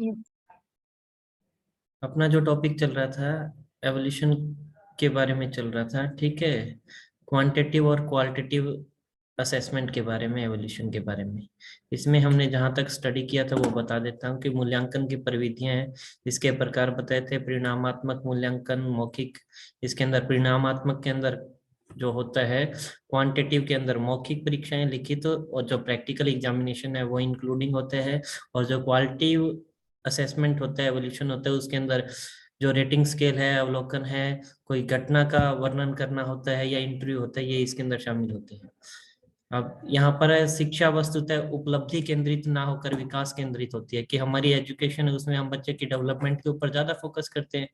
Yes. अपना जो topic चल रहा था एवोल्यूशन के बारे में चल रहा था, ठीक है। क्वांटिटिव और क्वालिटेटिव असेसमेंट के बारे में, एवोल्यूशन के बारे में। इसमें हमने जहाँ तक स्टडी किया था वो बता देता हूँ कि मूल्यांकन की प्रविधियां हैं। इसके प्रकार बताए थे: परिणामात्मक मूल्यांकन, मौखिक। इसके अंदर परिणामात्मक के अंदर जो होता है, क्वांटिटिव के अंदर मौखिक परीक्षाएं, लिखित, और जो प्रैक्टिकल एग्जामिनेशन है वो इंक्लूडिंग होते हैं। और जो क्वालिटिव असेसमेंट होता है, एवोल्यूशन होता है, उसके अंदर जो रेटिंग स्केल है, अवलोकन है, कोई घटना का वर्णन करना होता है या इंटरव्यू होता है, ये इसके अंदर शामिल होते हैं। अब यहाँ पर शिक्षा वस्तुतः उपलब्धि केंद्रित ना होकर विकास केंद्रित होती है, कि हमारी एजुकेशन है उसमें हम बच्चे की डेवलपमेंट के ऊपर ज्यादा फोकस करते हैं।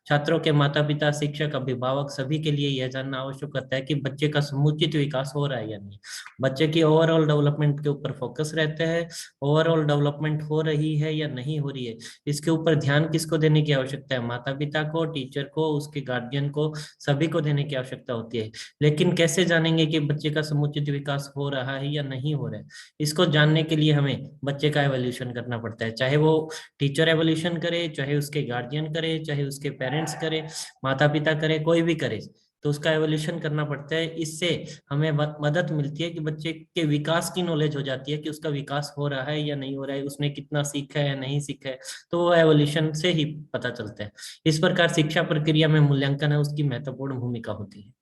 छात्रों के माता पिता, शिक्षक, अभिभावक सभी के लिए यह जानना आवश्यक होता है कि बच्चे का समुचित विकास हो रहा है या नहीं। बच्चे की ओवरऑल डेवलपमेंट के ऊपर फोकस रहता है। ओवरऑल डेवलपमेंट हो रही है या नहीं हो रही है, इसके ऊपर ध्यान किसको देने की आवश्यकता है? माता पिता को, टीचर को, उसके गार्जियन को, सभी को देने की आवश्यकता होती है। लेकिन कैसे जानेंगे कि बच्चे का समुचित विकास हो रहा है या नहीं हो रहा है? इसको जानने के लिए हमें बच्चे का एवोल्यूशन करना पड़ता है। चाहे वो टीचर एवोल्यूशन करे, चाहे उसके गार्जियन करे, चाहे उसके पेरेंट्स करे, माता पिता करे, कोई भी करे, तो उसका एवोल्यूशन करना पड़ता है। इससे हमें मदद मिलती है कि बच्चे के विकास की नॉलेज हो जाती है कि उसका विकास हो रहा है या नहीं हो रहा है, उसने कितना सीखा है, नहीं सीखा है, तो वो एवोल्यूशन से ही पता चलता है। इस प्रकार शिक्षा प्रक्रिया में मूल्यांकन है, उसकी महत्वपूर्ण भूमिका होती है।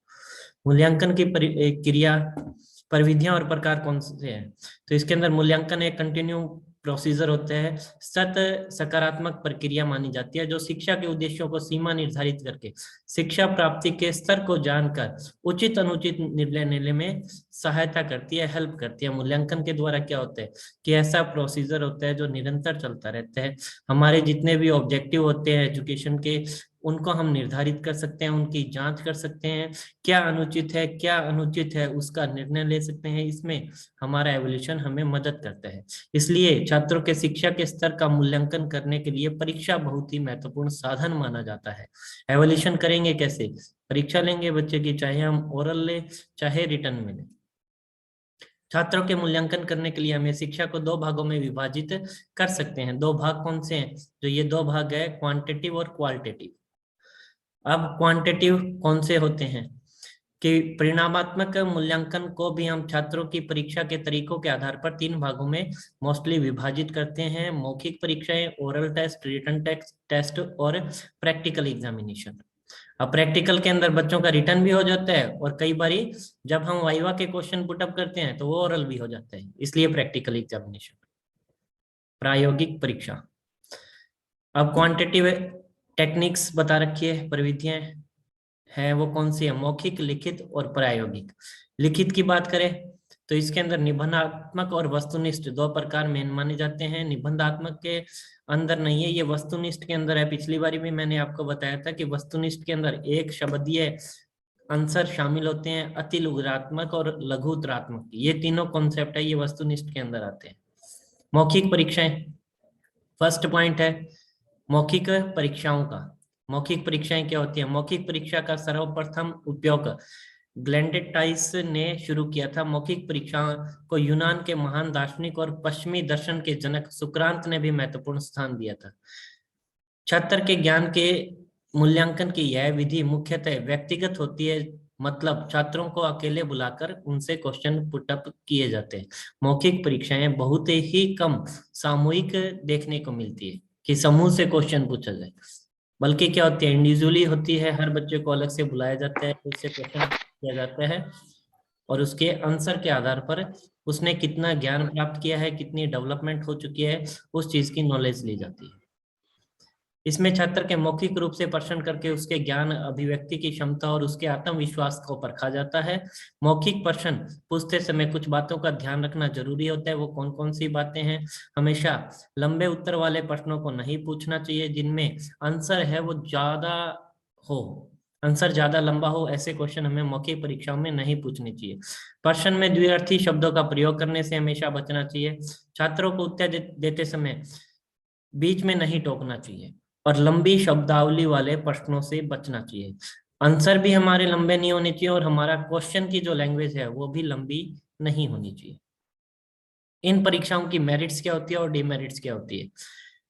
मूल्यांकन की क्रिया, परिविधियां और प्रकार कौन से हैं? तो इसके अंदर मूल्यांकन एक कंटिन्यू प्रोसीजर होता है। सकारात्मक प्रक्रिया मानी जाती है, जो शिक्षा के उद्देश्यों को सीमा निर्धारित करके शिक्षा प्राप्ति के स्तर को जानकर उचित अनुचित निर्णय लेने में सहायता करती है, हेल्प करती है। मूल्यांकन के द्वारा क्या होता है कि ऐसा प्रोसीजर होता है जो निरंतर चलता रहता है। हमारे जितने भी ऑब्जेक्टिव होते हैं एजुकेशन के, उनको हम निर्धारित कर सकते हैं, उनकी जांच कर सकते हैं, क्या अनुचित है, क्या अनुचित है, उसका निर्णय ले सकते हैं। इसमें हमारा एवोल्यूशन हमें मदद करता है। इसलिए छात्रों के शिक्षा के स्तर का मूल्यांकन करने के लिए परीक्षा बहुत ही महत्वपूर्ण साधन माना जाता है। एवोल्यूशन करेंगे कैसे? परीक्षा लेंगे बच्चे की, चाहे हम ओरल ले चाहे रिटर्न में ले। छात्रों के मूल्यांकन करने के लिए हमें शिक्षा को दो भागों में विभाजित कर सकते हैं। दो भाग कौन से हैं? जो ये दो भाग है, क्वांटिटिव और क्वालिटेटिव। अब क्वांटिटिव कौन से होते हैं कि परिणामात्मक मूल्यांकन को भी हम छात्रों की परीक्षा के तरीकों के आधार पर तीन भागों में मोस्टली विभाजित करते हैं: मौखिक परीक्षाएं, ओरल टेस्ट, रिटन टेस्ट और प्रैक्टिकल एग्जामिनेशन। अब प्रैक्टिकल के अंदर बच्चों का रिटर्न भी हो जाता है, और कई बारी जब हम वाइवा के क्वेश्चन पुटअप करते हैं तो वो ओरल भी हो जाता है, इसलिए प्रैक्टिकल एग्जामिनेशन, प्रायोगिक परीक्षा। अब क्वांटिटिव टेक्निक्स बता रखी है, प्रविधियां है वो कौन सी है? मौखिक, लिखित और प्रायोगिक। लिखित की बात करें तो इसके अंदर निबंधात्मक और वस्तुनिष्ठ दो प्रकार मेन माने जाते हैं। निबंधात्मक के अंदर नहीं है, ये वस्तुनिष्ठ के अंदर है। पिछली बारी भी मैंने आपको बताया था कि वस्तुनिष्ठ के अंदर एक शब्दीय आंसर शामिल होते हैं, अति लघुरात्मक और लघुतरात्मक, ये तीनों कॉन्सेप्ट है, ये वस्तुनिष्ठ के अंदर आते हैं। मौखिक परीक्षाएं, फर्स्ट पॉइंट है मौखिक परीक्षाओं का। मौखिक परीक्षाएं क्या होती है? मौखिक परीक्षा का सर्वप्रथम उपयोग ग्लेंडेटाइस ने शुरू किया था। मौखिक परीक्षा को यूनान के महान दार्शनिक और पश्चिमी दर्शन के जनक सुक्रांत ने भी महत्वपूर्ण स्थान दिया था। छात्र के ज्ञान के मूल्यांकन की यह विधि मुख्यतः व्यक्तिगत होती है, मतलब छात्रों को अकेले बुलाकर उनसे क्वेश्चन पुटअप किए जाते हैं। मौखिक परीक्षाएं बहुत ही कम सामूहिक देखने को मिलती है कि समूह से क्वेश्चन पूछा जाए, बल्कि क्या होती है, इंडिविजुअली होती है। हर बच्चे को अलग से बुलाया जाता है, उससे क्वेश्चन किया जाता है, और उसके आंसर के आधार पर उसने कितना ज्ञान प्राप्त किया है, कितनी डेवलपमेंट हो चुकी है, उस चीज की नॉलेज ली जाती है। इसमें छात्र के मौखिक रूप से प्रश्न करके उसके ज्ञान, अभिव्यक्ति की क्षमता और उसके आत्मविश्वास को परखा जाता है। मौखिक प्रश्न पूछते समय कुछ बातों का ध्यान रखना जरूरी होता है। वो कौन कौन सी बातें हैं? हमेशा लंबे उत्तर वाले प्रश्नों को नहीं पूछना चाहिए, जिनमें आंसर है वो ज्यादा हो, आंसर ज्यादा लंबा हो, ऐसे क्वेश्चन हमें मौखिक परीक्षाओं में नहीं पूछने चाहिए। प्रश्न में द्विअर्थी शब्दों का प्रयोग करने से हमेशा बचना चाहिए। छात्रों को उत्तर देते समय बीच में नहीं टोकना चाहिए, और लंबी शब्दावली वाले प्रश्नों से बचना चाहिए। आंसर भी हमारे लंबे नहीं होने चाहिए, और हमारा क्वेश्चन की जो लैंग्वेज है वो भी लंबी नहीं होनी चाहिए। इन परीक्षाओं की मेरिट्स क्या होती है और डिमेरिट्स क्या होती है?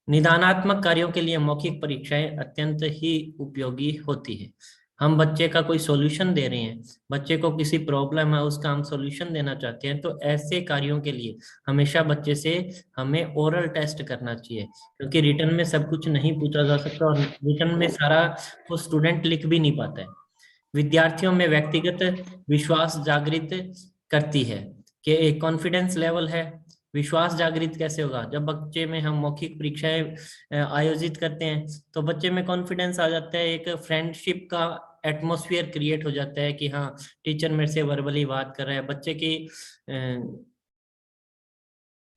निदानात्मक कार्यों के लिए मौखिक परीक्षाएं अत्यंत ही उपयोगी होती है। हम बच्चे का कोई सॉल्यूशन दे रहे हैं, बच्चे को किसी प्रॉब्लम है, उसका हम सॉल्यूशन देना चाहते हैं, तो ऐसे कार्यों के लिए हमेशा बच्चे से हमें ओरल टेस्ट करना चाहिए, क्योंकि रिटर्न में सब कुछ नहीं पूछा जा सकता और रिटर्न में सारा वो स्टूडेंट लिख भी नहीं पाता है। विद्यार्थियों में व्यक्तिगत विश्वास जागृत करती है कि एक कॉन्फिडेंस लेवल है। विश्वास जागृत कैसे होगा? जब बच्चे में हम मौखिक परीक्षाएं आयोजित करते हैं तो बच्चे में कॉन्फिडेंस आ जाता है, एक फ्रेंडशिप का एटमॉस्फेयर क्रिएट हो जाता है कि हाँ, टीचर मेरे से वर्बली बात कर रहा है। बच्चे की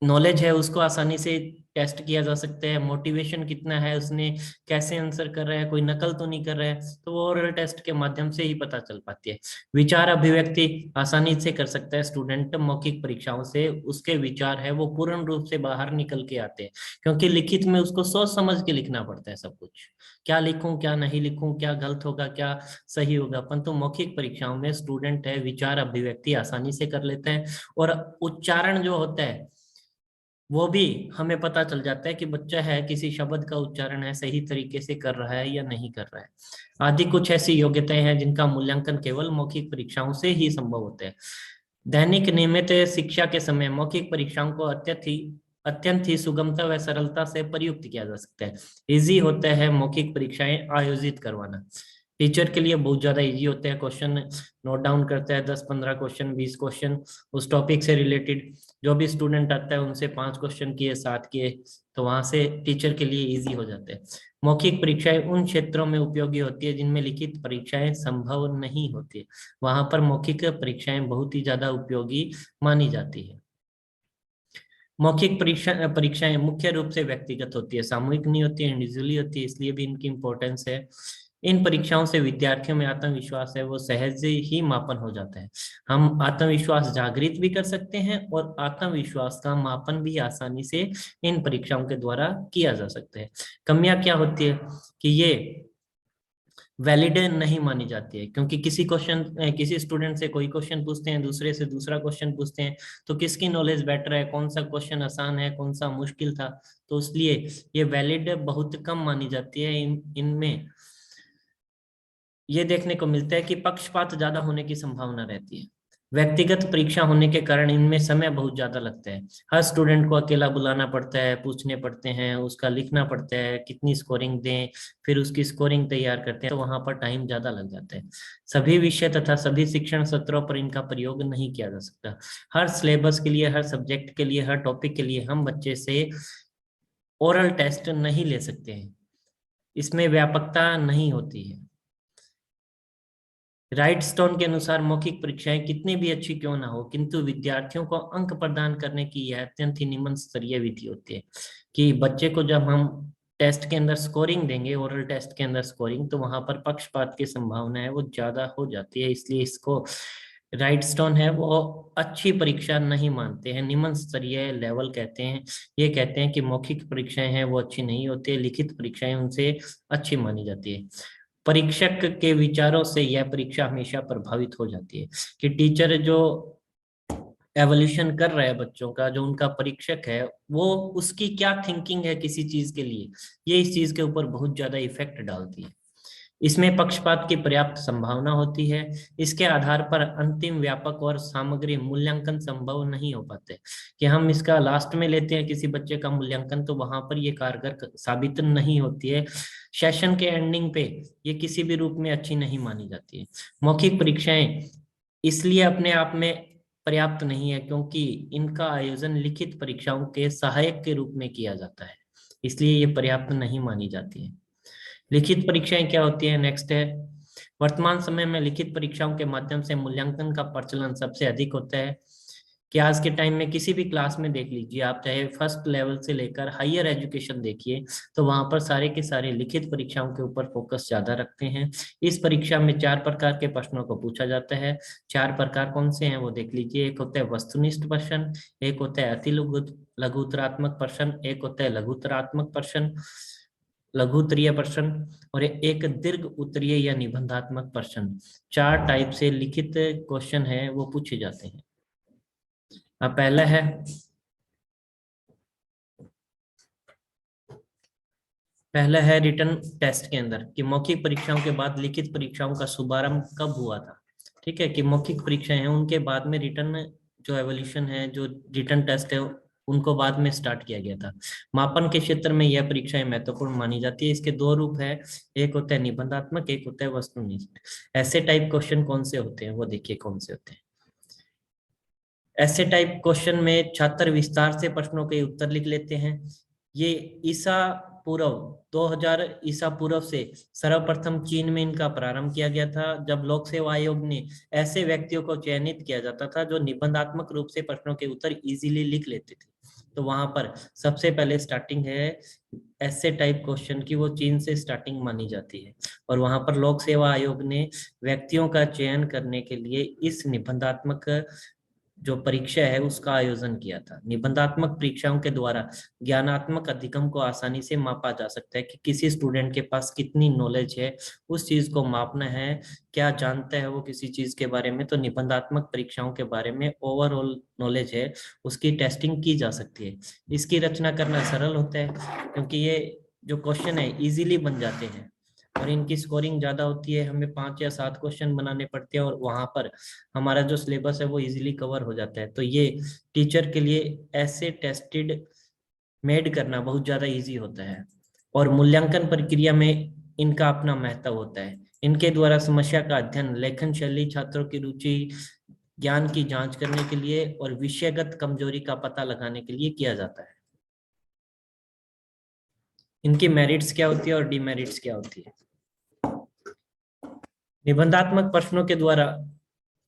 नॉलेज है उसको आसानी से टेस्ट किया जा सकता है, मोटिवेशन कितना है, उसने कैसे आंसर कर रहा है, कोई नकल तो नहीं कर रहा है, तो वो ओरल टेस्ट के माध्यम से ही पता चल पाती है। विचार अभिव्यक्ति आसानी से कर सकता है स्टूडेंट मौखिक परीक्षाओं से, उसके विचार है वो पूर्ण रूप से बाहर निकल के आते हैं, क्योंकि लिखित में उसको सोच समझ के लिखना पड़ता है सब कुछ, क्या लिखूं क्या नहीं लिखूं, क्या गलत होगा क्या सही होगा। परंतु मौखिक परीक्षाओं में स्टूडेंट है विचार अभिव्यक्ति आसानी से कर लेते हैं, और उच्चारण जो होता है वो भी हमें पता चल जाता है कि बच्चा है किसी शब्द का उच्चारण है सही तरीके से कर रहा है या नहीं कर रहा है। आदि कुछ ऐसी योग्यताएं हैं जिनका मूल्यांकन केवल मौखिक परीक्षाओं से ही संभव होता है। दैनिक नियमित शिक्षा के समय मौखिक परीक्षाओं को अत्यंत ही सुगमता व सरलता से प्रयुक्त किया जा सकता है। इजी होता है मौखिक परीक्षाएं आयोजित करवाना, टीचर के लिए बहुत ज्यादा इजी होते हैं। क्वेश्चन नोट डाउन करता है, 10-15 क्वेश्चन, 20 क्वेश्चन उस टॉपिक से रिलेटेड, जो भी स्टूडेंट आता है उनसे 5 क्वेश्चन किए, 7 किए, तो वहां से टीचर के लिए इजी हो जाते हैं। मौखिक परीक्षाएं उन क्षेत्रों में उपयोगी होती है जिनमें लिखित परीक्षाएं संभव नहीं होती है, वहां पर मौखिक परीक्षाएं बहुत ही ज्यादा उपयोगी मानी जाती है। मौखिक परीक्षाएं मुख्य रूप से व्यक्तिगत होती है, सामूहिक नहीं होती है, इंडिविजुअली होती है, इसलिए भी इनकी इंपॉर्टेंस है। इन परीक्षाओं से विद्यार्थियों में आत्मविश्वास है वो सहज ही मापन हो जाता है। हम आत्मविश्वास जागृत भी कर सकते हैं और आत्मविश्वास का मापन भी आसानी से इन परीक्षाओं के द्वारा किया जा सकता है। कमियां क्या होती है कि ये वैलिड नहीं मानी जाती है, क्योंकि किसी स्टूडेंट से कोई क्वेश्चन पूछते हैं, दूसरे से दूसरा क्वेश्चन पूछते हैं, तो किसकी नॉलेज बेटर है, कौन सा क्वेश्चन आसान है, कौन सा मुश्किल था, तो इसलिए ये वैलिड बहुत कम मानी जाती है। इनमें ये देखने को मिलता है कि पक्षपात ज्यादा होने की संभावना रहती है। व्यक्तिगत परीक्षा होने के कारण इनमें समय बहुत ज्यादा लगता है, हर स्टूडेंट को अकेला बुलाना पड़ता है, पूछने पड़ते हैं, उसका लिखना पड़ता है कितनी स्कोरिंग दें, फिर उसकी स्कोरिंग तैयार करते हैं, तो वहां पर टाइम ज्यादा लग जाता है। सभी विषय तथा सभी शिक्षण सत्रों पर इनका प्रयोग नहीं किया जा सकता। हर सिलेबस के लिए, हर सब्जेक्ट के लिए, हर टॉपिक के लिए हम बच्चे से ओरल टेस्ट नहीं ले सकते हैं, इसमें व्यापकता नहीं होती है। राइट स्टोन के अनुसार मौखिक परीक्षाएं कितनी भी अच्छी क्यों ना हो, किंतु विद्यार्थियों को अंक प्रदान करने की यह अत्यंत ही निम्न स्तरीय विधि होती है कि बच्चे को जब हम टेस्ट के अंदर स्कोरिंग देंगे, ओरल टेस्ट के अंदर स्कोरिंग, तो वहां पर पक्षपात की संभावना है वो ज्यादा हो जाती है, इसलिए इसको राइट स्टोन है वो अच्छी परीक्षा नहीं मानते हैं, निम्न स्तरीय लेवल कहते हैं। ये कहते हैं कि मौखिक परीक्षाएं हैं वो अच्छी नहीं होती है, लिखित परीक्षाएं उनसे अच्छी मानी जाती है। परीक्षक के विचारों से यह परीक्षा हमेशा प्रभावित हो जाती है कि टीचर जो एवोल्यूशन कर रहा है बच्चों का, जो उनका परीक्षक है वो उसकी क्या थिंकिंग है किसी चीज के लिए, ये इस चीज के ऊपर बहुत ज्यादा इफेक्ट डालती है। इसमें पक्षपात की पर्याप्त संभावना होती है, इसके आधार पर अंतिम व्यापक और सामग्री मूल्यांकन संभव नहीं हो पाते, कि हम इसका लास्ट में लेते हैं किसी बच्चे का मूल्यांकन, तो वहां पर ये कारगर साबित नहीं होती है, सेशन के एंडिंग पे ये किसी भी रूप में अच्छी नहीं मानी जाती है। मौखिक परीक्षाएं इसलिए अपने आप में पर्याप्त नहीं है क्योंकि इनका आयोजन लिखित परीक्षाओं के सहायक के रूप में किया जाता है, इसलिए ये पर्याप्त नहीं मानी जाती है। लिखित परीक्षाएं क्या होती है? नेक्स्ट है, वर्तमान समय में लिखित परीक्षाओं के माध्यम से मूल्यांकन का प्रचलन सबसे अधिक होता है। कि आज के टाइम में किसी भी क्लास में देख लीजिए आप, चाहे फर्स्ट लेवल से लेकर हायर एजुकेशन देखिए, तो वहां पर सारे के सारे लिखित परीक्षाओं के ऊपर फोकस ज्यादा रखते हैं। इस परीक्षा में 4 प्रकार के प्रश्नों को पूछा जाता है। 4 प्रकार कौन से हैं वो देख लीजिए। एक होता है वस्तुनिष्ठ प्रश्न, एक होता है अति लघुतरात्मक प्रश्न, एक होता है लघुतरात्मक प्रश्न, लघु उत्तरीय प्रश्न, और एक दीर्घ उत्तरीय या निबंधात्मक प्रश्न। 4 टाइप से लिखित क्वेश्चन है वो पूछे जाते हैं। अब पहला है पहला है रिटन टेस्ट के अंदर कि मौखिक परीक्षाओं के बाद लिखित परीक्षाओं का शुभारंभ कब हुआ था। ठीक है, कि मौखिक परीक्षाएं हैं उनके बाद में रिटन जो एवोल्यूशन है, जो रिटन टेस्ट है, उनको बाद में स्टार्ट किया गया था। मापन के क्षेत्र में यह परीक्षाएं महत्वपूर्ण मानी जाती है। इसके दो रूप है, एक होता है निबंधात्मक, एक होता है वस्तुनिष्ठ। ऐसे टाइप क्वेश्चन कौन से होते हैं वो देखिए कौन से होते हैं। ऐसे टाइप क्वेश्चन में छात्र विस्तार से प्रश्नों के उत्तर लिख लेते हैं। ये ईसा पूर्व 2000 ईसा पूर्व से सर्वप्रथम चीन में इनका प्रारंभ किया गया था, जब लोक सेवा आयोग ने ऐसे व्यक्तियों को चयनित किया जाता था जो निबंधात्मक रूप से प्रश्नों के उत्तर इजीली लिख लेते थे। तो वहां पर सबसे पहले स्टार्टिंग है ऐसे टाइप क्वेश्चन की, वो चीन से स्टार्टिंग मानी जाती है। और वहां पर लोक सेवा आयोग ने व्यक्तियों का चयन करने के लिए इस निबंधात्मक जो परीक्षा है उसका आयोजन किया था। निबंधात्मक परीक्षाओं के द्वारा ज्ञानात्मक अधिगम को आसानी से मापा जा सकता है कि किसी स्टूडेंट के पास कितनी नॉलेज है, उस चीज को मापना है, क्या जानता है वो किसी चीज के बारे में। तो निबंधात्मक परीक्षाओं के बारे में ओवरऑल नॉलेज है उसकी टेस्टिंग की जा सकती है। इसकी रचना करना सरल होता है क्योंकि ये जो क्वेश्चन है इजीली बन जाते हैं और इनकी स्कोरिंग ज्यादा होती है। हमें 5 या 7 क्वेश्चन बनाने पड़ते हैं और वहां पर हमारा जो सिलेबस है वो इजीली कवर हो जाता है। तो ये टीचर के लिए ऐसे टेस्टेड मेड करना बहुत ज्यादा इजी होता है। और मूल्यांकन प्रक्रिया में इनका अपना महत्व होता है। इनके द्वारा समस्या का अध्ययन, लेखन शैली, छात्रों की रुचि, ज्ञान की जांच करने के लिए और विषयगत कमजोरी का पता लगाने के लिए किया जाता है। इनकी मेरिट्स क्या होती है और डिमेरिट्स क्या होती है। निबंधात्मक प्रश्नों के द्वारा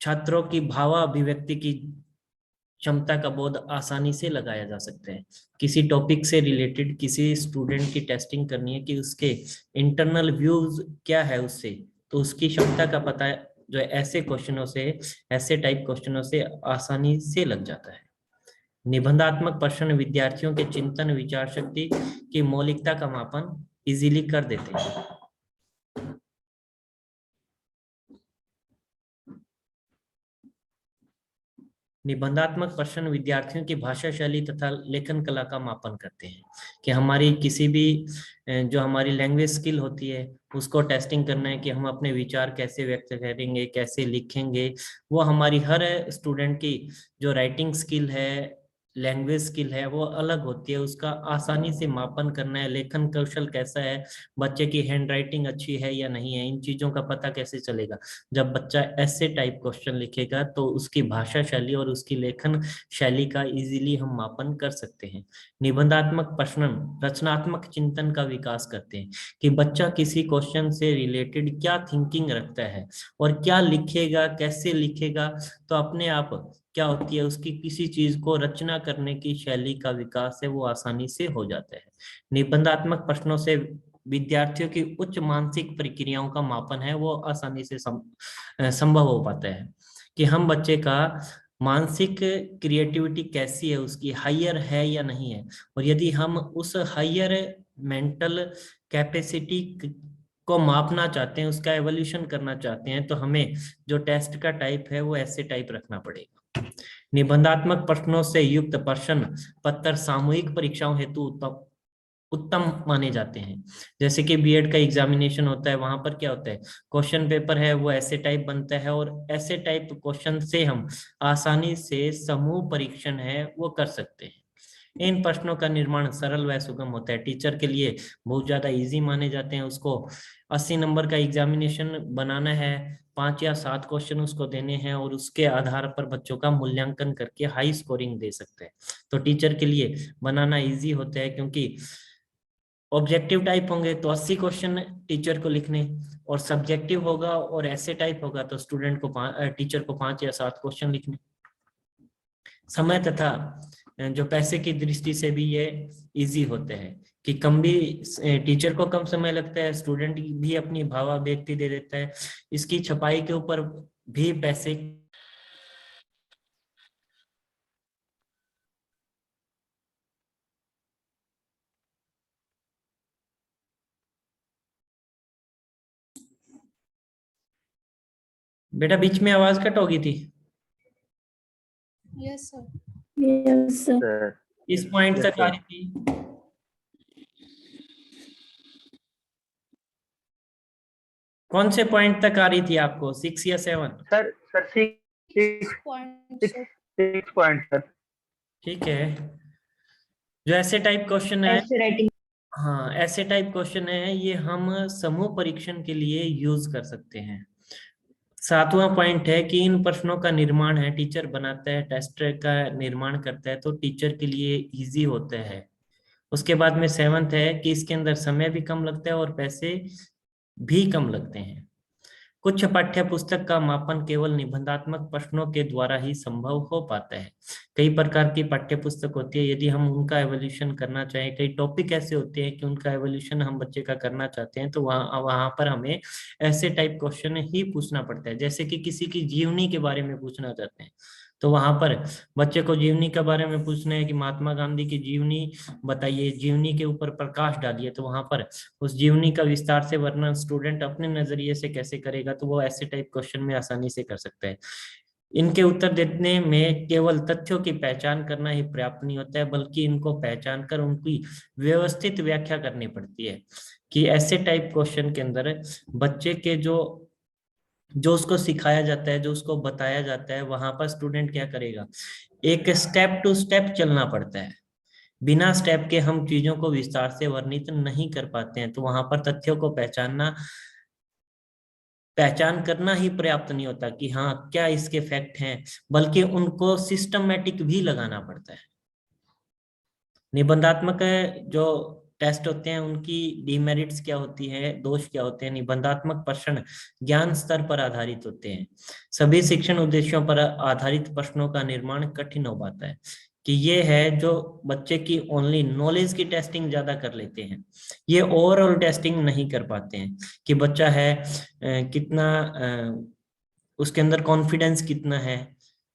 छात्रों की भावाभिव्यक्ति की क्षमता का बोध आसानी से लगाया जा सकता है। किसी टॉपिक से रिलेटेड किसी स्टूडेंट की टेस्टिंग करनी है कि उसके इंटरनल व्यूज क्या है उससे, तो उसकी क्षमता का पता जो है ऐसे क्वेश्चनों से, ऐसे टाइप क्वेश्चनों से आसानी से लग जाता है। निबंधात्मक प्रश्न विद्यार्थियों के चिंतन, विचार शक्ति की मौलिकता का मापन इजीली कर देते हैं। निबंधात्मक प्रश्न विद्यार्थियों की भाषा शैली तथा लेखन कला का मापन करते हैं कि हमारी किसी भी जो हमारी लैंग्वेज स्किल होती है उसको टेस्टिंग करना है कि हम अपने विचार कैसे व्यक्त करेंगे, कैसे लिखेंगे। वो हमारी हर स्टूडेंट की जो राइटिंग स्किल है, लैंग्वेज स्किल है, वो अलग होती है। उसका आसानी से मापन करना है। लेखन कौशल कैसा है, बच्चे की हैंड राइटिंग अच्छी है या नहीं है, इन चीजों का पता कैसे चलेगा। जब बच्चा ऐसे टाइप क्वेश्चन लिखेगा तो उसकी भाषा शैली और उसकी लेखन शैली का इजीली हम मापन कर सकते हैं। निबंधात्मक प्रश्न रचनात्मक चिंतन का विकास करते हैं कि बच्चा किसी क्वेश्चन से रिलेटेड क्या थिंकिंग रखता है और क्या लिखेगा, कैसे लिखेगा। तो अपने आप क्या होती है, उसकी किसी चीज को रचना करने की शैली का विकास है वो आसानी से हो जाता है। निबंधात्मक प्रश्नों से विद्यार्थियों की उच्च मानसिक प्रक्रियाओं का मापन है वो आसानी से संभव हो पाता है कि हम बच्चे का मानसिक क्रिएटिविटी कैसी है, उसकी हायर है या नहीं है। और यदि हम उस हायर मेंटल कैपेसिटी को मापना चाहते हैं, उसका एवोल्यूशन करना चाहते हैं, तो हमें जो टेस्ट का टाइप है वो ऐसे टाइप रखना पड़ेगा। निबंधात्मक प्रश्नों से युक्त प्रश्न पत्र सामूहिक परीक्षाओं हेतु उत्तम माने जाते हैं। जैसे कि बीएड का एग्जामिनेशन होता है, वहां पर क्या होता है, क्वेश्चन पेपर है वो ऐसे टाइप बनता है और ऐसे टाइप क्वेश्चन से हम आसानी से समूह परीक्षण है वो कर सकते हैं। इन प्रश्नों का निर्माण सरल व सुगम होता है, टीचर के लिए बहुत ज्यादा इजी माने जाते हैं। उसको 80 नंबर का एग्जामिनेशन बनाना है, 5 या 7 क्वेश्चन उसको देने हैं और उसके आधार पर बच्चों का मूल्यांकन करके हाई स्कोरिंग दे सकते हैं। तो टीचर के लिए बनाना इजी होता है क्योंकि ऑब्जेक्टिव टाइप होंगे तो 80 क्वेश्चन टीचर को लिखने, और सब्जेक्टिव होगा और ऐसे टाइप होगा तो स्टूडेंट को टीचर को 5 या 7 क्वेश्चन लिखने। समय तथा जो पैसे की दृष्टि से भी ये इजी होते हैं कि कम भी टीचर को कम समय लगता है, स्टूडेंट भी अपनी भावाभिव्यक्ति दे देता है। इसकी छपाई के ऊपर भी पैसे। बेटा बीच में आवाज कट हो गई थी। Yes sir. Yes sir. इस पॉइंट तक आ रही थी। कौन से पॉइंट तक आ रही थी आपको, 6 या 7? Sir 6 point sir. ठीक है। जो ऐसे टाइप क्वेश्चन है, ऐसे राइटिंग। हाँ ऐसे टाइप क्वेश्चन है, ये हम समूह परीक्षण के लिए यूज कर सकते हैं। 7वां पॉइंट है कि इन प्रश्नों का निर्माण है, टीचर बनाता है, टेस्टर का निर्माण करता है, तो टीचर के लिए इजी होता है। उसके बाद में 7th है कि इसके अंदर समय भी कम लगता है और पैसे भी कम लगते हैं। कुछ पाठ्य पुस्तक का मापन केवल निबंधात्मक प्रश्नों के द्वारा ही संभव हो पाता है। कई प्रकार की पाठ्य पुस्तक होती है, यदि हम उनका एवोल्यूशन करना चाहें, कई टॉपिक ऐसे होते हैं कि उनका एवोल्यूशन हम बच्चे का करना चाहते हैं, तो वहाँ वहाँ पर हमें ऐसे टाइप क्वेश्चन ही पूछना पड़ता है। जैसे कि किसी की जीवनी के बारे में पूछना चाहते हैं, तो वहां पर बच्चे को जीवनी के बारे में पूछना है कि महात्मा गांधी की जीवनी बताइए, जीवनी के ऊपर प्रकाश डालिए, तो वहां पर उस जीवनी का विस्तार से वर्णन स्टूडेंट अपने नजरिए से कैसे करेगा, तो वो ऐसे टाइप क्वेश्चन में आसानी से कर सकता है। इनके उत्तर देने में केवल तथ्यों की पहचान करना ही पर्याप्त नहीं होता है, बल्कि इनको पहचान कर उनकी व्यवस्थित व्याख्या करनी पड़ती है। कि ऐसे टाइप क्वेश्चन के अंदर बच्चे के जो जो उसको सिखाया जाता है, जो उसको बताया जाता है, वहां पर स्टूडेंट क्या करेगा, एक स्टेप टू स्टेप चलना पड़ता है। बिना स्टेप के हम चीजों को विस्तार से वर्णित नहीं कर पाते हैं, तो वहां पर तथ्यों को पहचान करना ही पर्याप्त नहीं होता कि हाँ क्या इसके फैक्ट हैं, बल्कि उनको सिस्टमेटिक भी लगाना पड़ता है। निबंधात्मक जो टेस्ट होते हैं उनकी डिमेरिट्स क्या होती है, दोष क्या होते हैं। निबंधात्मक प्रश्न ज्ञान स्तर पर आधारित होते हैं। सभी शिक्षण उद्देश्यों पर आधारित प्रश्नों का निर्माण कठिन हो पाता है। कि ये है जो बच्चे की ओनली नॉलेज की टेस्टिंग ज्यादा कर लेते हैं, ये ओवरऑल टेस्टिंग नहीं कर पाते हैं कि बच्चा है कितना उसके अंदर कॉन्फिडेंस कितना है,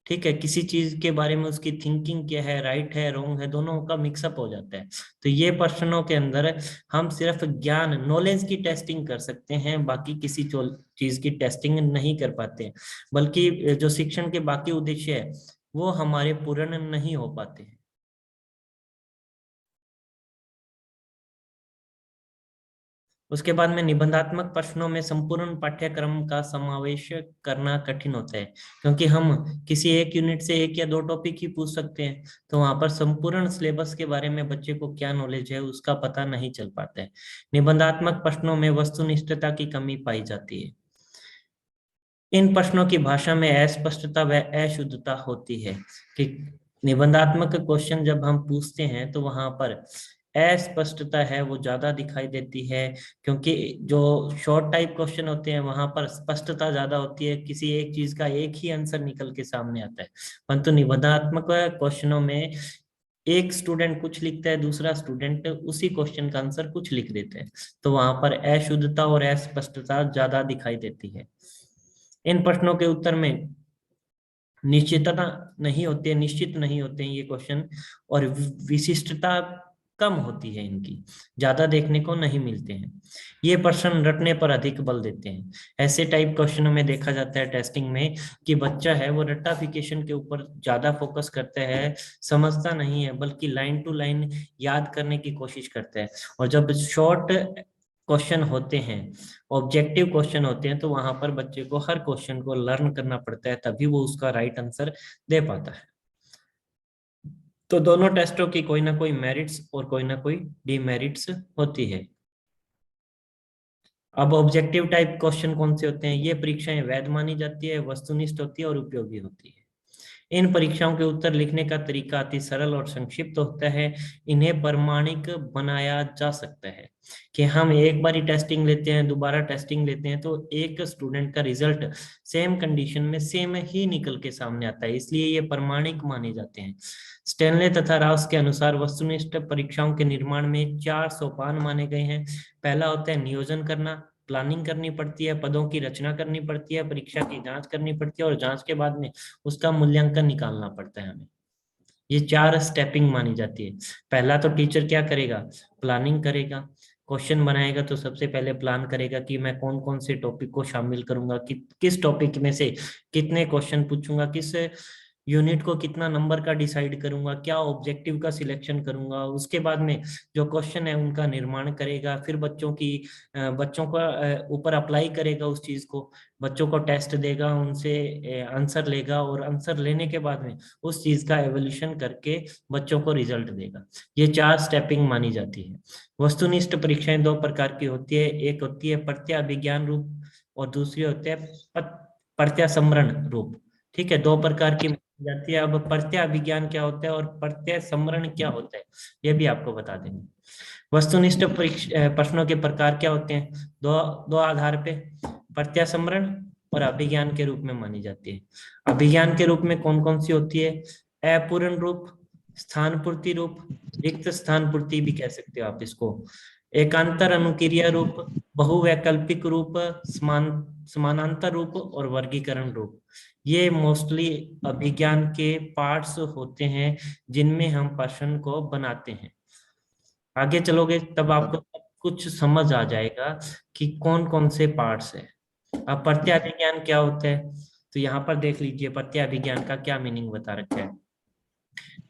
ठीक है, किसी चीज के बारे में उसकी थिंकिंग क्या है, राइट है रॉन्ग है, दोनों का मिक्सअप हो जाता है। तो ये प्रश्नों के अंदर हम सिर्फ ज्ञान नॉलेज की टेस्टिंग कर सकते हैं, बाकी किसी चीज की टेस्टिंग नहीं कर पाते, बल्कि जो शिक्षण के बाकी उद्देश्य है वो हमारे पूर्ण नहीं हो पाते हैं। उसके बाद में निबंधात्मक प्रश्नों में संपूर्ण पाठ्यक्रम का समावेश करना कठिन होता है, क्योंकि हम किसी एक यूनिट से एक या दो टॉपिक ही पूछ सकते हैं, तो वहां पर संपूर्ण सिलेबस के बारे में बच्चे को क्या नॉलेज है उसका पता नहीं चल पाता है। निबंधात्मक प्रश्नों में वस्तुनिष्ठता की कमी पाई जाती है। इन प्रश्नों की भाषा में अस्पष्टता व अशुद्धता होती है। कि निबंधात्मक क्वेश्चन जब हम पूछते हैं तो वहां पर अस्पष्टता है वो ज्यादा दिखाई देती है, क्योंकि जो शॉर्ट टाइप क्वेश्चन होते हैं वहां पर स्पष्टता ज्यादा होती है, किसी एक चीज का एक ही आंसर निकल के सामने आता है। परंतु निबंधात्मक क्वेश्चनों में एक स्टूडेंट कुछ लिखता है, दूसरा स्टूडेंट उसी क्वेश्चन का आंसर कुछ लिख देते हैं, तो वहां पर अशुद्धता और अस्पष्टता ज्यादा दिखाई देती है। इन प्रश्नों के उत्तर में निश्चितता नहीं होती है, निश्चित नहीं होते हैं ये क्वेश्चन, और विशिष्टता कम होती है, इनकी ज्यादा देखने को नहीं मिलते हैं। ये प्रश्न रटने पर अधिक बल देते हैं। ऐसे टाइप क्वेश्चनों में देखा जाता है टेस्टिंग में कि बच्चा है वो रट्टाफिकेशन के ऊपर ज्यादा फोकस करता है, समझता नहीं है, बल्कि लाइन टू लाइन याद करने की कोशिश करता है। और जब शॉर्ट क्वेश्चन होते हैं, ऑब्जेक्टिव क्वेश्चन होते हैं, तो वहां पर बच्चे को हर क्वेश्चन को लर्न करना पड़ता है, तभी वो उसका राइट आंसर दे पाता है। तो दोनों टेस्टों की कोई ना कोई मेरिट्स और कोई ना कोई डिमेरिट्स होती है। अब ऑब्जेक्टिव टाइप क्वेश्चन कौन से होते हैं, ये परीक्षाएं वैध मानी जाती है, वस्तुनिष्ठ होती है और उपयोगी होती है। इन परीक्षाओं के उत्तर लिखने का तरीका अति सरल और संक्षिप्त होता है। इन्हें प्रमाणिक बनाया जा सकता है कि हम एक बार ही टेस्टिंग लेते हैं, दोबारा टेस्टिंग लेते हैं, तो एक स्टूडेंट का रिजल्ट सेम कंडीशन में सेम ही निकल के सामने आता है, इसलिए ये प्रमाणिक माने जाते हैं। स्टेनले तथा राउस के अनुसार वस्तुनिष्ठ परीक्षाओं के निर्माण में 4 सोपान माने गए हैं। पहला होता है नियोजन करना, प्लानिंग करनी पड़ती है, पदों की रचना करनी पड़ती है, परीक्षा की जांच करनी पड़ती है और जांच के बाद में उसका मूल्यांकन निकालना पड़ता है हमें। ये 4 स्टेपिंग मानी जाती है। पहला तो टीचर क्या करेगा, प्लानिंग करेगा, क्वेश्चन बनाएगा, तो सबसे पहले प्लान करेगा कि मैं कौन कौन से टॉपिक को शामिल करूंगा, किस टॉपिक में से कितने क्वेश्चन पूछूंगा, किस यूनिट को कितना नंबर का डिसाइड करूंगा, क्या ऑब्जेक्टिव का सिलेक्शन करूंगा, उसके बाद में जो क्वेश्चन है उनका निर्माण करेगा, फिर बच्चों का ऊपर अप्लाई करेगा उस चीज को, बच्चों को टेस्ट देगा, उनसे आंसर लेगा, और आंसर लेने के बाद में उस चीज का एवोल्यूशन करके बच्चों को रिजल्ट देगा। ये 4 स्टेपिंग मानी जाती है। वस्तुनिष्ठ परीक्षाएं 2 प्रकार की होती है, एक होती है प्रत्याभिज्ञान रूप और दूसरी होती है प्रत्यासंवरण रूप। ठीक है, 2 प्रकार की मानी जाती है। अब प्रत्याभिज्ञान क्या होता है और प्रत्यासंवरण क्या होता है, ये भी आपको बता देंगे। वस्तुनिष्ठ प्रश्नों के प्रकार क्या होते हैं, दो दो आधार पे, प्रत्यासंवरण और अभिज्ञान के रूप में मानी जाती है। अभिज्ञान के रूप में कौन कौन सी होती है, अपूर्ण रूप, स्थान पूर्ति रूप, रिक्त स्थान पूर्ति भी कह सकते हो आप इसको, एकांतर अनुक्रिया रूप, बहुवैकल्पिक रूप, समानांतर रूप और वर्गीकरण रूप। ये मोस्टली अभिज्ञान के पार्ट्स होते हैं जिनमें हम प्रश्न को बनाते हैं। आगे चलोगे तब आपको सब कुछ समझ आ जाएगा कि कौन कौन से पार्ट्स है। अब प्रत्याभिज्ञान क्या होता है, तो यहाँ पर देख लीजिए प्रत्याभिज्ञान का क्या मीनिंग बता रखा है।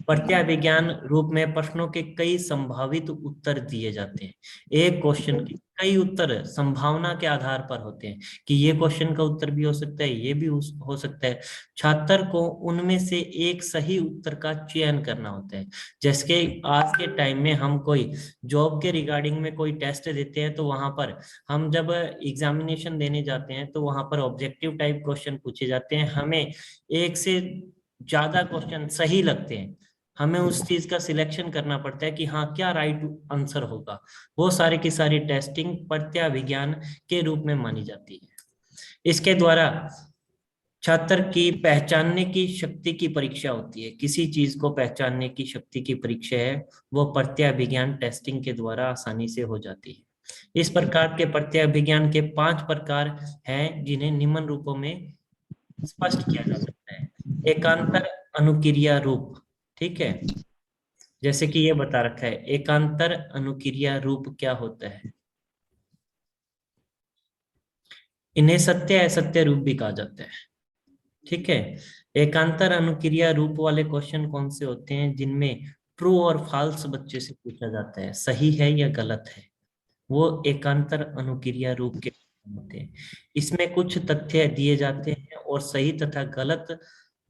प्रत्याभिज्ञान रूप में प्रश्नों के कई संभावित उत्तर दिए जाते हैं। एक क्वेश्चन के कई उत्तर संभावना के आधार पर होते हैं कि ये क्वेश्चन का उत्तर भी हो सकता है, ये भी हो सकता है। छात्र को उनमें से एक सही उत्तर का चयन करना होता है। जैसे कि आज के टाइम में हम कोई जॉब के रिगार्डिंग में कोई टेस्ट देते हैं, तो वहां पर हम जब एग्जामिनेशन देने जाते हैं तो वहां पर ऑब्जेक्टिव टाइप क्वेश्चन पूछे जाते हैं, हमें एक से ज्यादा क्वेश्चन सही लगते हैं, हमें उस चीज का सिलेक्शन करना पड़ता है कि हाँ क्या राइट आंसर होगा। वो सारी की सारी टेस्टिंग प्रत्याभिज्ञान के रूप में मानी जाती है। इसके द्वारा छात्र की पहचानने की शक्ति की परीक्षा होती है, किसी चीज को पहचानने की शक्ति की परीक्षा है, वो प्रत्याभिज्ञान टेस्टिंग के द्वारा आसानी से हो जाती है। इस प्रकार के प्रत्याभिज्ञान के 5 प्रकार हैं जिन्हें निम्न रूपों में स्पष्ट किया जा सकता है। एकांतर अनुक्रिया रूप, ठीक है, जैसे कि ये बता रखा है एकांतर अनुक्रिया रूप क्या होता है। इन्हें सत्य असत्य रूप भी कहा जाता है। ठीक है, एकांतर अनुक्रिया रूप वाले क्वेश्चन कौन से होते हैं, जिनमें ट्रू और फॉल्स बच्चे से पूछा जाता है, सही है या गलत है, वो एकांतर अनुक्रिया रूप के होते हैं। इसमें कुछ तथ्य दिए जाते हैं और सही तथा गलत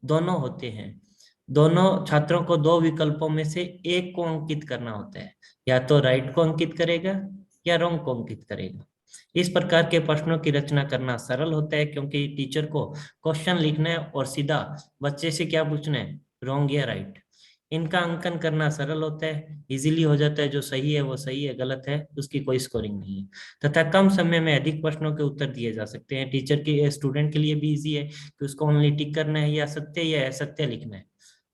दोनों होते हैं। दोनों छात्रों को 2 विकल्पों में से एक को अंकित करना होता है, या तो राइट को अंकित करेगा या रॉन्ग को अंकित करेगा। इस प्रकार के प्रश्नों की रचना करना सरल होता है, क्योंकि टीचर को क्वेश्चन लिखना है और सीधा बच्चे से क्या पूछना है, रॉन्ग या राइट। इनका अंकन करना सरल होता है, इजीली हो जाता है, जो सही है वो सही है, गलत है उसकी कोई स्कोरिंग नहीं है, तथा कम समय में अधिक प्रश्नों के उत्तर दिए जा सकते हैं। टीचर के स्टूडेंट के लिए भी इजी है कि उसको ओनली टिक करना है या सत्य या असत्य लिखना है,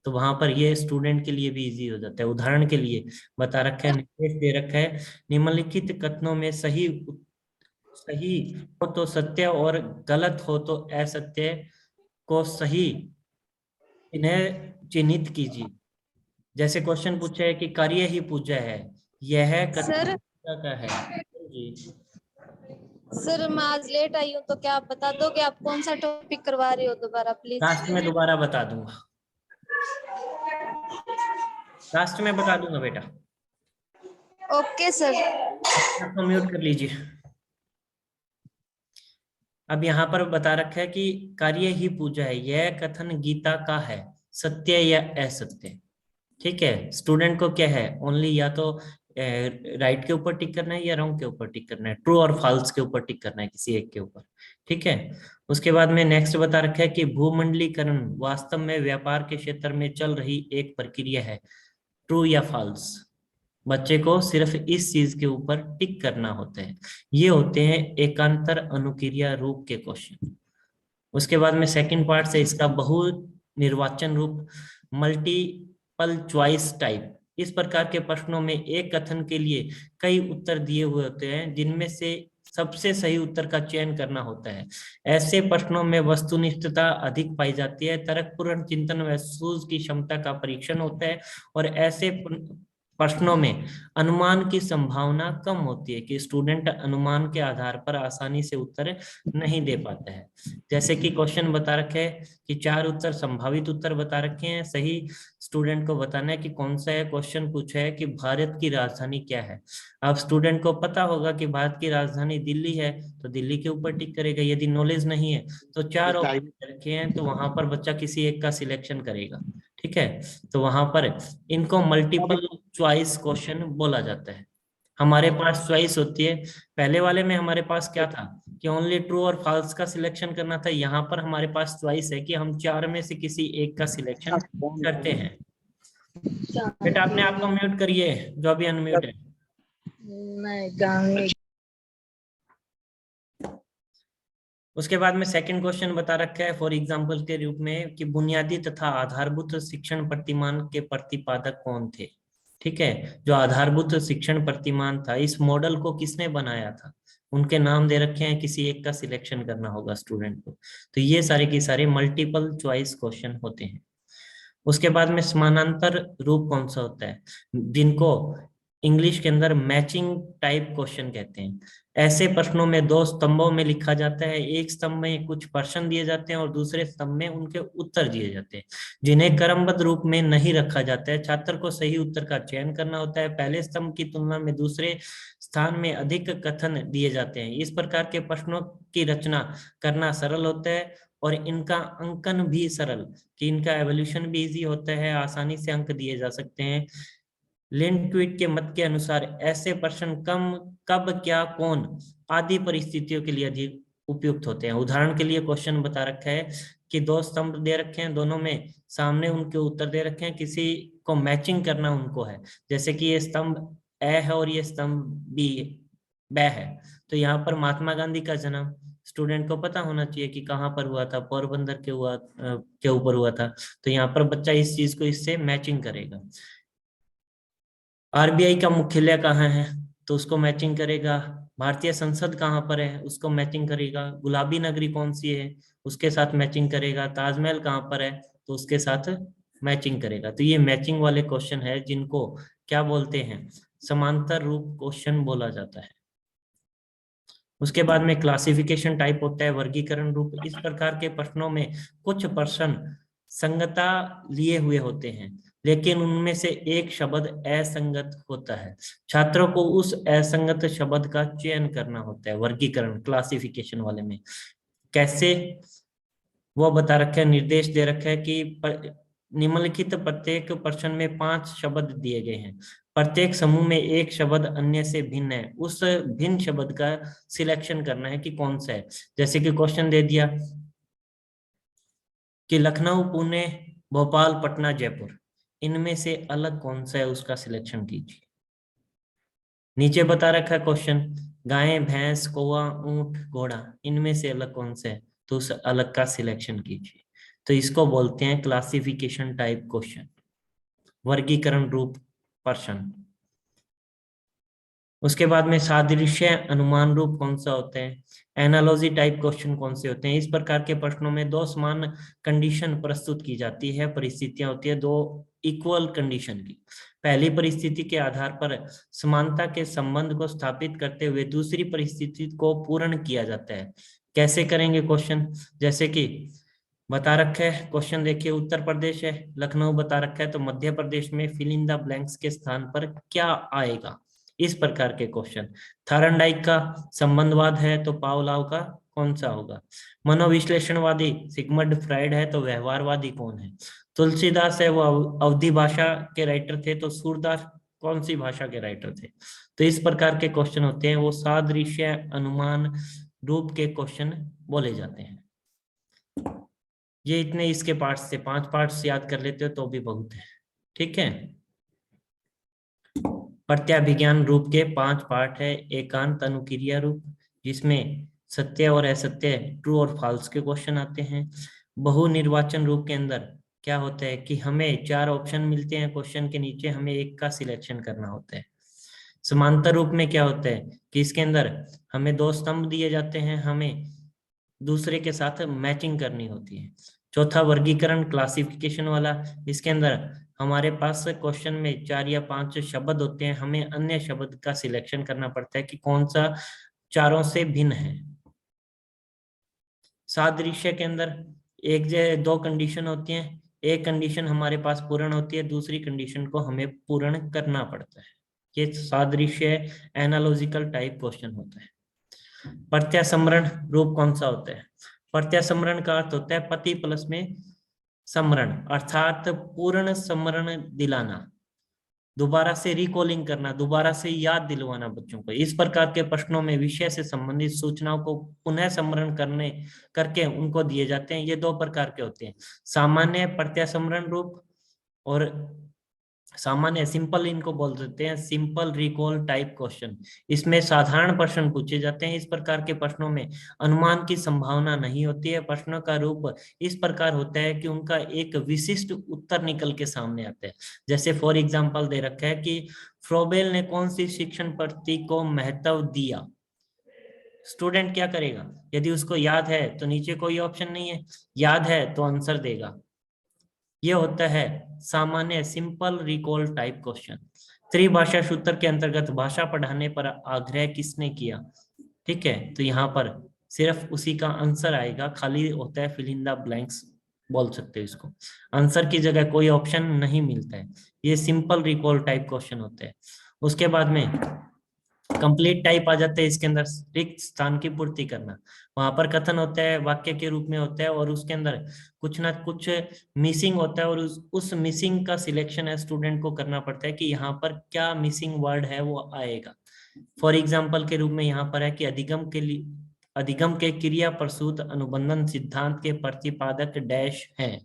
तो वहां पर ये स्टूडेंट के लिए भी इजी हो जाता है। उदाहरण के लिए बता रखा है, निर्देश दे रखा है, निम्नलिखित कथनों में सही सही हो तो सत्य और गलत हो तो असत्य को सही इन्हें चिन्हित कीजिए। जैसे क्वेश्चन पूछा है कि कार्य ही पूजा है, यह कथन सर पूजा का है जी। सर मैं आज लेट आई हूँ, तो क्या आप बता दो कि आप कौन सा टॉपिक करवा रहे हो दोबारा प्लीज। लास्ट में दोबारा बता दूंगा, लास्ट में बता दूंगा बेटा। Okay sir. अपने आप को म्यूट कर लीजिए। अब यहाँ पर बता रखा है कि कार्य ही पूजा है, यह कथन गीता का है, सत्य या असत्य। ठीक है, स्टूडेंट को क्या है, ओनली या तो राइट के ऊपर टिक करना है या रॉन्ग के ऊपर टिक करना है, ट्रू और फॉल्स के ऊपर टिक करना है, किसी एक के ऊपर। ठीक है, उसके बाद में नेक्स्ट बता रखा है कि भूमंडलीकरण वास्तव में व्यापार के क्षेत्र में चल रही एक प्रक्रिया है, ट्रू या फॉल्स। बच्चे को सिर्फ इस चीज के ऊपर टिक करना होता है। ये होते हैं एकांतर अनुक्रिया रूप के क्वेश्चन। उसके बाद में सेकंड पार्ट से इसका बहु निर्वाचन रूप, मल्टीपल चॉइस टाइप। इस प्रकार के प्रश्नों में एक कथन के लिए कई उत्तर दिए हुए होते हैं, जिनमें से सबसे सही उत्तर का चयन करना होता है। ऐसे प्रश्नों में वस्तुनिष्ठता अधिक पाई जाती है, तर्कपूर्ण चिंतन व सूझ की क्षमता का परीक्षण होता है, और ऐसे प्रश्नों में अनुमान की संभावना कम होती है, कि स्टूडेंट अनुमान के आधार पर आसानी से उत्तर नहीं दे पाता है। जैसे कि क्वेश्चन बता रखे है कि 4 उत्तर संभावित उत्तर बता रखे हैं, सही स्टूडेंट को बताना है कि कौन सा है। क्वेश्चन पूछा है कि भारत की राजधानी क्या है। अब स्टूडेंट को पता होगा कि भारत की राजधानी दिल्ली है, तो दिल्ली के ऊपर टिक करेगा। यदि नॉलेज नहीं है तो 4 ऑप्शन रखे हैं, तो वहां पर बच्चा किसी एक का सिलेक्शन करेगा। ठीक है, तो वहां पर इनको मल्टीपल चॉइस क्वेश्चन बोला जाता है। हमारे पास चॉइस होती है। पहले वाले में हमारे पास क्या था कि ओनली ट्रू और फॉल्स का सिलेक्शन करना था। यहाँ पर हमारे पास चॉइस है कि हम 4 में से किसी एक का सिलेक्शन करते हैं। बेटा आपने आपको म्यूट करिए, जो अभी अनम्यूट है। उसके बाद में सेकंड क्वेश्चन बता रखा है फॉर एग्जांपल के रूप में कि बुनियादी तथा आधारभूत शिक्षण प्रतिमान के प्रतिपादक कौन थे। ठीक है, जो आधारभूत शिक्षण प्रतिमान था, इस मॉडल को किसने बनाया था, उनके नाम दे रखे हैं। किसी एक का सिलेक्शन करना होगा स्टूडेंट को। तो ये सारे के सारे मल्टीपल चॉइस क्वेश्चन होते हैं। उसके बाद में समानांतर रूप कौन सा होता है, जिनको इंग्लिश के अंदर मैचिंग टाइप क्वेश्चन कहते हैं। ऐसे प्रश्नों में 2 स्तंभों में लिखा जाता है। एक स्तंभ में कुछ प्रश्न दिए जाते हैं और दूसरे स्तंभ में उनके उत्तर दिए जाते हैं, जिन्हें क्रमबद्ध रूप में नहीं रखा जाता है। छात्र को सही उत्तर का चयन करना होता है। पहले स्तंभ की तुलना में दूसरे स्थान में अधिक कथन दिए जाते हैं। इस प्रकार के प्रश्नों की रचना करना सरल होता है और इनका अंकन भी सरल, कि इनका एवोल्यूशन भी इजी होता है, आसानी से अंक दिए जा सकते हैं। लिंटविट के मत के अनुसार ऐसे प्रश्न कम, कब, क्या, कौन आदि परिस्थितियों के लिए अधिक उपयुक्त होते हैं। उदाहरण के लिए क्वेश्चन बता रखा है कि 2 स्तंभ दे रखे हैं, दोनों में सामने उनके उत्तर दे रखे हैं, किसी को मैचिंग करना उनको है। जैसे कि ये स्तंभ ए है और ये स्तंभ बी ब है। तो यहाँ पर महात्मा गांधी का जन्म स्टूडेंट को पता होना चाहिए कि कहाँ पर हुआ था, पोरबंदर के ऊपर हुआ था। तो यहाँ पर बच्चा इस चीज को इससे मैचिंग करेगा। आरबीआई का मुख्यालय कहाँ है, तो उसको मैचिंग करेगा। भारतीय संसद कहाँ पर है, उसको मैचिंग करेगा। गुलाबी नगरी कौन सी है, उसके साथ मैचिंग करेगा। ताजमहल कहाँ पर है, तो उसके साथ मैचिंग करेगा। तो ये मैचिंग वाले क्वेश्चन है, जिनको क्या बोलते हैं, समांतर रूप क्वेश्चन बोला जाता है। उसके बाद में क्लासिफिकेशन टाइप होता है, वर्गीकरण रूप। इस प्रकार के प्रश्नों में कुछ प्रश्न संगता लिए हुए होते हैं, लेकिन उनमें से एक शब्द असंगत होता है। छात्रों को उस असंगत शब्द का चयन करना होता है वर्गीकरण क्लासिफिकेशन वाले में। कैसे, वो बता रखे हैं, निर्देश दे रखे हैं कि निम्नलिखित प्रत्येक प्रश्न में 5 शब्द दिए गए हैं। प्रत्येक समूह में एक शब्द अन्य से भिन्न है, उस भिन्न शब्द का सिलेक्शन करना है कि कौन सा है। जैसे कि क्वेश्चन दे दिया कि लखनऊ, पुणे, भोपाल, पटना, जयपुर, इनमें से अलग कौन सा है, उसका सिलेक्शन कीजिए। नीचे बता रखा है क्वेश्चन, गाय, भैंस, कौवा, ऊंट, घोड़ा, इनमें से अलग कौन सा है, तो उस अलग का सिलेक्शन कीजिए। तो इसको बोलते हैं क्लासिफिकेशन टाइप क्वेश्चन, वर्गीकरण रूप प्रश्न। उसके बाद में सादृश्य अनुमान रूप कौन सा होते हैं, एनालॉजी टाइप क्वेश्चन कौन से होते हैं। इस प्रकार के प्रश्नों में 2 समान कंडीशन प्रस्तुत की जाती है, परिस्थितियां होती है 2 इक्वल कंडीशन की। पहली परिस्थिति के आधार पर समानता के संबंध को स्थापित करते हुए दूसरी परिस्थिति को पूर्ण किया जाता है। कैसे करेंगे क्वेश्चन, जैसे कि बता रखा है क्वेश्चन देखिए, उत्तर प्रदेश है, लखनऊ बता रखा है, तो मध्य प्रदेश में फिल इन द ब्लैंक्स के स्थान पर क्या आएगा, इस प्रकार के क्वेश्चन। थार्नडाइक का संबंधवाद है, तो पावलोव का कौन सा होगा। मनोविश्लेषणवादी सिगमंड फ्राइड है, तो व्यवहारवादी कौन है। तुलसीदास है, वो अवधी भाषा के राइटर थे, तो सूरदास कौन सी भाषा के राइटर थे। तो इस प्रकार के क्वेश्चन होते हैं, वो सादृश्य अनुमान रूप के क्वेश्चन बोले जाते हैं। ये इतने इसके पार्ट्स थे, 5 पार्ट्स याद कर लेते हो तो भी बहुत है। ठीक है, प्रत्याभिज्ञान रूप के 5 पार्ट है। एकांत अनुक्रिया रूप, जिसमें सत्य और असत्य, ट्रू और फॉल्स के क्वेश्चन आते हैं। बहु निर्वाचन रूप के अंदर क्या होता है कि हमें 4 ऑप्शन मिलते हैं क्वेश्चन के नीचे, हमें एक का सिलेक्शन करना होता है। समांतर रूप में क्या होता है कि इसके अंदर हमें 2 स्तंभ दिए जाते हैं, हमें दूसरे के साथ मैचिंग करनी होती है। चौथा वर्गीकरण क्लासिफिकेशन वाला, इसके अंदर हमारे पास क्वेश्चन में 4 या 5 शब्द होते हैं, हमें अन्य शब्द का सिलेक्शन करना पड़ता है कि कौन सा चारों से भिन्न है। सादृश्य के अंदर दो कंडीशन होती हैं, एक कंडीशन हमारे पास पूर्ण होती है, दूसरी कंडीशन को हमें पूर्ण करना पड़ता है। ये सादृश्य एनालॉजिकल टाइप क्वेश्चन होता है। प्रत्यासमरण रूप कौन सा होता है? प्रत्यासमरण का अर्थ होता है पति प्लस में समरण, अर्थात पूर्ण समरण दिलाना, दोबारा से रिकॉलिंग करना, दोबारा से याद दिलवाना बच्चों को। इस प्रकार के प्रश्नों में विषय से संबंधित सूचनाओं को पुनः स्मरण करके उनको दिए जाते हैं। ये दो प्रकार के होते हैं, सामान्य प्रत्यास्मरण रूप और सामान्य सिंपल, इनको बोल देते हैं सिंपल रिकॉल टाइप क्वेश्चन। इसमें साधारण प्रश्न पूछे जाते हैं। इस प्रकार के प्रश्नों में अनुमान की संभावना नहीं होती है। प्रश्नों का रूप इस प्रकार होता है कि उनका एक विशिष्ट उत्तर निकल के सामने आता है। जैसे फॉर एग्जांपल दे रखा है कि फ्रोबेल ने कौन सी शिक्षण पद्धति को महत्व दिया। स्टूडेंट क्या करेगा? यदि उसको याद है तो नीचे कोई ऑप्शन नहीं है, याद है तो आंसर देगा। ये होता है सामान्य सिंपल रिकॉल टाइप क्वेश्चन। त्रिभाषा सूत्र के अंतर्गत भाषा पढ़ाने पर आग्रह किसने किया? ठीक है, तो यहाँ पर सिर्फ उसी का आंसर आएगा, खाली होता है फिल इन द ब्लैंक्स बोल सकते हैं इसको। आंसर की जगह कोई ऑप्शन नहीं मिलता है। ये सिंपल रिकॉल टाइप क्वेश्चन होते हैं। उसके बाद में कंप्लीट टाइप आ जाते हैं। इसके अंदर रिक्त स्थान की पूर्ति करना, वहां पर कथन होता है, वाक्य के रूप में होता है और उसके अंदर कुछ ना कुछ मिसिंग होता है और उस मिसिंग का सिलेक्शन है स्टूडेंट को करना पड़ता है कि यहाँ पर क्या मिसिंग वर्ड है वो आएगा। फॉर एग्जाम्पल के रूप में यहाँ पर है कि अधिगम के क्रिया प्रसूत अनुबंधन सिद्धांत के प्रतिपादक डैश हैं।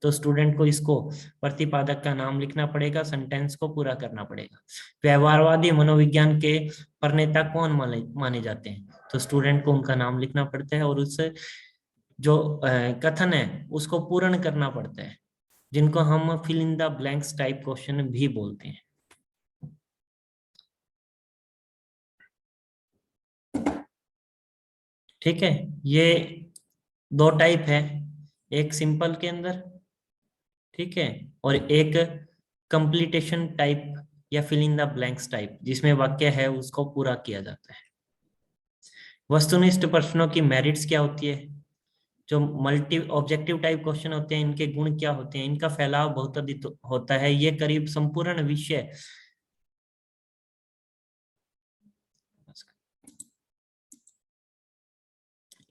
तो स्टूडेंट को इसको प्रतिपादक का नाम लिखना पड़ेगा, सेंटेंस को पूरा करना पड़ेगा। व्यवहारवादी मनोविज्ञान के प्रणेता कौन माने जाते हैं? तो स्टूडेंट को उनका नाम लिखना पड़ता है और उससे जो कथन है उसको पूर्ण करना पड़ता है, जिनको हम fill in the blanks type question भी बोलते हैं। ठीक है, ये दो टाइप है, एक सिंपल के अंदर, ठीक है, और एक कंप्लीटेशन टाइप या fill in the blanks type, जिसमें वाक्य है उसको पूरा किया जाता है। वस्तुनिष्ठ प्रश्नों की मेरिट्स क्या होती है? जो मल्टी ऑब्जेक्टिव टाइप क्वेश्चन होते हैं इनके गुण क्या होते हैं? इनका फैलाव बहुत अधिक होता है। ये करीब संपूर्ण विषय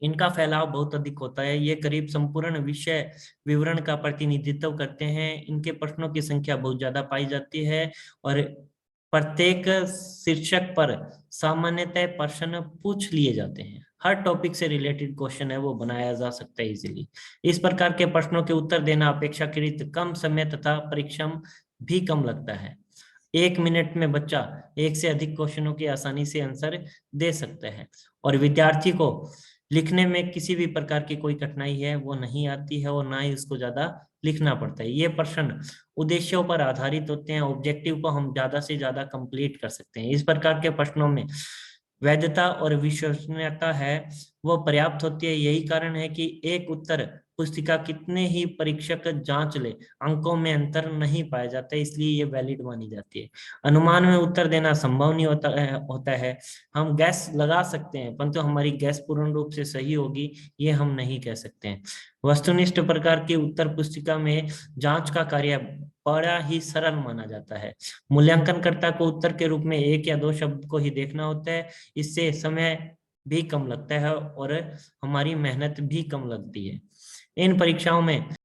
इनका फैलाव बहुत अधिक होता है। ये करीब संपूर्ण विषय विवरण का प्रतिनिधित्व करते हैं। इनके प्रश्नों की संख्या बहुत ज्यादा पाई जाती है और प्रत्येक शीर्षक पर सामान्यतः प्रश्न पूछ लिए जाते हैं। हर टॉपिक से रिलेटेड क्वेश्चन है वो बनाया जा सकता है इजीली। इस प्रकार के प्रश्नों के उत्तर देना अपेक्षाकृत कम समय तथा परिश्रम भी कम लगता है। 1 मिनट में बच्चा एक से अधिक क्वेश्चनों के आसानी से आंसर दे सकता है और विद्यार्थी को लिखने में किसी भी प्रकार की कोई कठिनाई है वो नहीं आती है और ना ही उसको ज्यादा लिखना पड़ता है। ये प्रश्न उद्देश्यों पर आधारित होते हैं, ऑब्जेक्टिव को हम ज्यादा से ज्यादा कंप्लीट कर सकते हैं। इस प्रकार के प्रश्नों में वैधता और विश्वसनीयता है वो पर्याप्त होती है। यही कारण है कि एक उत्तर पुस्तिका कितने ही परीक्षक जांच ले, अंकों में अंतर नहीं पाया जाता, इसलिए ये वैलिड मानी जाती है। अनुमान में उत्तर देना संभव नहीं होता है। हम गैस लगा सकते हैं परंतु हमारी गैस पूर्ण रूप से सही होगी ये हम नहीं कह सकते हैं। वस्तुनिष्ठ प्रकार की उत्तर पुस्तिका में जांच का कार्य बड़ा ही सरल माना जाता है। मूल्यांकनकर्ता को उत्तर के रूप में 1 या 2 शब्द को ही देखना होता है। इससे समय भी कम लगता है और हमारी मेहनत भी कम लगती है। इन परीक्षाओं में